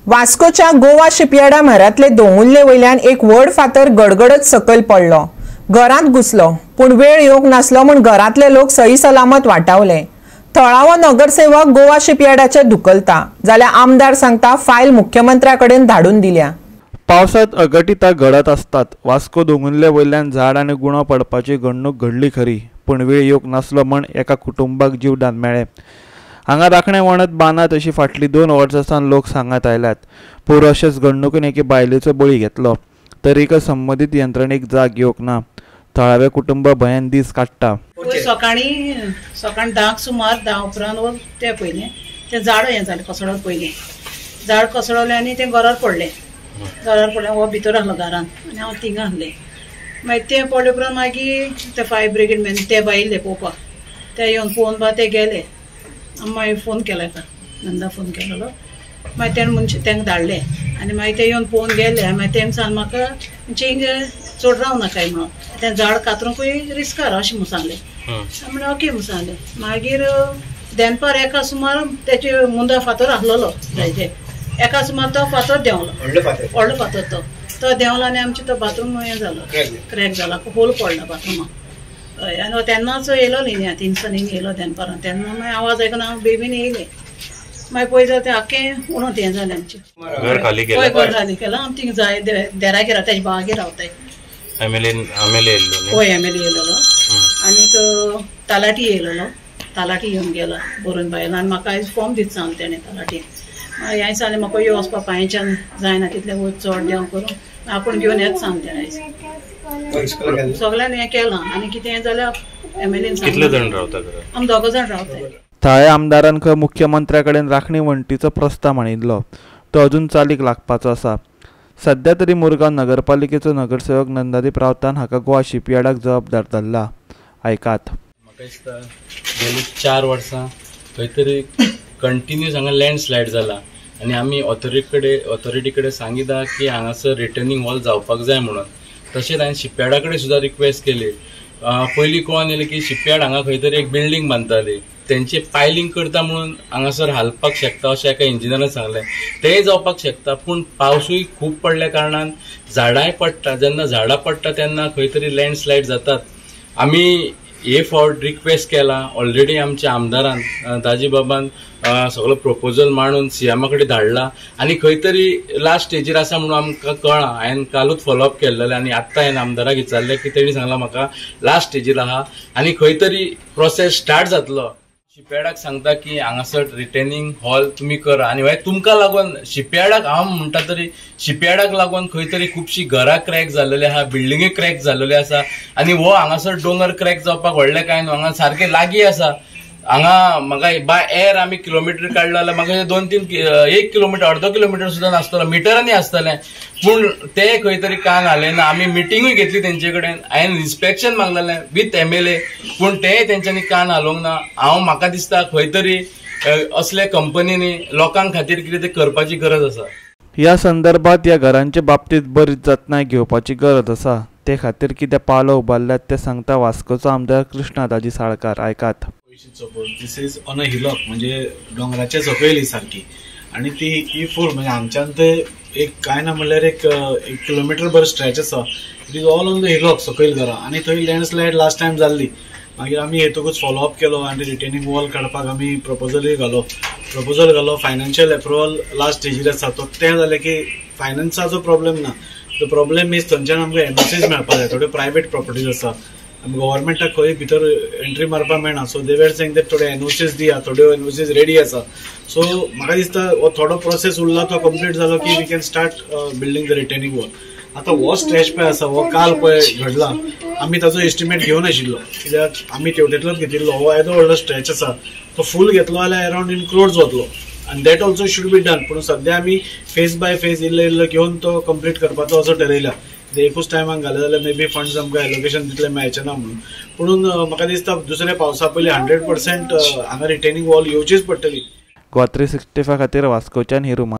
वास्कोच्या गोवा शिपयार्डा म्हऱ्यांतले दोंगुल्ले वयल्यान एक व्हड फातर गडगडत सकयल पडलो। घरांत घुसलो पण वेळ येवंक नासलो म्हूण घरांतले लोक सही सलामत वाटावले। थळावो नगरसेवक गोवा शिपयार्डाचे धुकलता जाल्यार आमदार सांगता फायल मुख्यमंत्र्याकडेन धाडून दिल्या। पावसात अघटिता घडत असतात। वास्को दोंगुल्ले वयल्यान झाड आनी गुणो पडपाची घडणूक घडली खरी, पण वेळ येवंक नासलो म्हण एका कुटुंबाक जीवदान मेळ्ळें। हांगा राखणे वणत बांदात अशी फाटली 2 वर्सां लोक सांगत आयल्यात। पूर अशेच घडणुकेन एके बायलेचो बळी घेतलो, तरीकय संबंदीत यंत्रणेक जाग येवंक ना। थळावे कुटुंब भयान दीस काडटा। सकाळी 10 सुमार 10 उपरांत ते पयलें ते झाड हें जालें कसळत पयलें झाड कसळलें आनी तें घरार पडलें हो भितर आसलो घरान आनी हांव थिंगा आसलें। मागीर तें पडले उपरांत मागीर ते फायर ब्रिगेड मॅन ते बायले पळोवपाक ते येवन पळोवन ते गेले। मागीर फोन केलो ताका नंदा फोन केलेलो। मागीर तेणें मनशां तांकां धाडले आनी मागीर ते येवन पळोवन गेले। मागीर तेणें सांगलें म्हाका चेंज चड रावं नाका म्हणून तें झाड कातरूंकूय रिस्कार अशें म्हणून सांगलें। म्हणलें ओके म्हणून सांगलें। मागीर दनपार 1 सुमार तेचे मुंदा फातर आसलेलो तेजे 1 सुमार तो फातर देंवलो व्हडलो फातर तो देंवलो आनी आमचें तो बाथरूम हें जालो क्रॅक जाला होल पडला बाथरुमाक। हय आनी तेन्नाच येयलो न्ही 300 येयलो दनपारां तेन्ना मागीर आवाज आयकून हांव बेगीन येयलें। मागीर पळयता तें आख्खें उणोत हें जालें आमचें घर खाली केलां। आमी थिंग जाय देरागेर तेजे भावागेर रावताय। एमएलए येयलेलो आनीक तालाटी येयलेलो तालाटी येवन गेलो बरोवन बायलो आनी म्हाका आयज फॉर्म दिता सांगलें तेणें तालाटी। हांवें सांगलें म्हाका यो वचपाक पांयच्यान जायना तितलें वच चड देंव करून आपूण घेवन येता सांगलें आयज सगळ्यांनी हें केलां आनी कितें हें जाल्यार एमएलएन कितले जाण रावता आमी 2 जाण रावताय। थळाव्या आमदारान मुख्यमंत्र्याकडेन राखणी वंटीचो प्रस्ताव मांडिल्लो, तो अजून चालीक लागपाचो आसा। सध्या तरी मुरगांव नगरपालिकेचो नगरसेवक नंदादीप रावतान हाका गोवा शिपयार्डाक जबाबदार धरला। आयकात। म्हाका दिसता गेली 4 वर्सां खंय तरी कंटिन्यूस हांगा लँडस्लायड जाला आनी आमी ऑथॉरिटी कडेन सांगिता की हांगासर रिटर्निंग वॉल जावपाक जाय म्हणून। तशेंच हांवें शिपयार्डा कडेन सुद्दां रिक्वेस्ट केली। पयलीं कळोन येलें की शिपयार्ड हांगा खंय तरी एक बिल्डींग बांदताली, तेंचे पायलिंग करता म्हणून हांगासर हालपाक शकता अशें एका इंजिनियरान सांगलें। तेंय जावपाक शकता, पूण पावसूय खूब पडल्या कारणान झाडांय पडटा। जेन्ना झाडां पडटा तेन्ना खंय तरी लँडस्लायड जातात। आमी हे फावट रिक्वेस्ट केला ऑलरेडी आमच्या आमदारान दाजी बाबान सगळो प्रपोजल मांडून सीएमा कडेन धाडला आनी खंय तरी लास्ट स्टेजीर आसा म्हणून आमकां कळ्ळां। हांवें कालूच फॉलोअप केल्लें आनी आत्तां हांवें आमदाराक विचारलें की तेणी सांगलां म्हाका लास्ट स्टेजीर आहा आनी खंय तरी प्रोसेस स्टार्ट जातलो। शिपयार्डाक सांगता की हांगासर रिटेनिंग हॉल तुमी करा आनी तुमकां लागून शिपयार्डाक हांव म्हणटा तरी शिपयार्डाक लागून खंय तरी खुबशीं घरां क्रॅक जाल्लेली आहा, बिल्डिंगे क्रॅक जाल्लेली आसा आनी हो हांगासर दोंगर क्रॅक जावपाक व्हडलें कांय न्हू, हांगा सारकें लागीं आसा। हांगा म्हाका बाय एअर आमी किलोमिटर काडलो जाल्यार म्हाका 1 किलोमिटर 1.5 किलोमिटर सुद्दां नासतलो, मिटरांनी आसतलें। पूण ते खंय तरी कान घालें ना। आमी मिटिंगूय घेतली तेंचे कडेन, हांवें इन्स्पेक्शन मागलेलें विथ एमएलए, पूण तेंय तेंच्यांनी कान हालोवंक ना। म्हाका दिसता खंय तरी असले कंपनीनी लोकांक खातीर कितें तें करपाची गरज आसा। ह्या संदर्भात ह्या घरांच्या बाबतीत बरी जतनाय घेवपाची गरज आसा। ते खातीर कितें पावलां उबारल्यात ते सांगता वास्कोचो आमदार कृष्णादाजी साळकार। आयकात। दिस इज ऑन अ हिलॉक म्हणजे डोंगराच्या सकयल सारखी आणि ती ही फूल म्हणजे हांगच्यान ते एक काय ना म्हणल्यार एक किलोमिटर भर स्ट्रेच आसा। It is all on the hillock सकयल घरा आनी थंय लँडस्लायड लास्ट टायम जाल्ली। मागीर आमी हेतूकच फॉलोअप केलो आनी रिटेनिंग वॉल काडपाक आमी प्रपोजल घालो। फायनान्शियल अप्रुवल लास्ट स्टेजीर आसा, तो तें जालें की फायनान्साचो प्रॉब्लेम ना। द प्रॉब्लेम इज थंयच्यान आमकां एनओसीज मेळपाक जाय। थोड्यो प्रायवेट प्रॉपर्टीज आसा, गव्हर्मेंटाक खंय भितर एंट्री मारपाक मेळना। So they were saying that थोडे एनओसीज दिया, थोड्यो एनओसीज रेडी आसा। सो म्हाका दिसता हो थोडो प्रोसेस उरला तो कंप्लीट जालो की we can start building the retaining wall. आतां हो स्ट्रेच पळय आसा हो काल पळय घडला, आमी ताचो एस्टिमेट घेवन आशिल्लो कित्याक आमी तेवटेंतलोच घेतिल्लो। हो येदो व्हडलो स्ट्रेच आसा, तो फूल घेतलो जाल्यार अरावंड इन क्रोड्स वतलो आनी that also should be done. पूण सद्या आमी फेज बाय फेज इल्लो घेवन तो कंप्लीट करपाचो असो ठरयला। एकूच टायमाक घाले जाल्यार मे बी फंड्स आमकां एलोकेशन तितले मेळचे ना म्हणून। पूण म्हाका दिसता दुसऱ्या पावसा पयलीं 100% हांगा रिटेनिंग वॉल येवचीच पडटली। गोवा 365 खातीर वास्कोच्यान हिरू।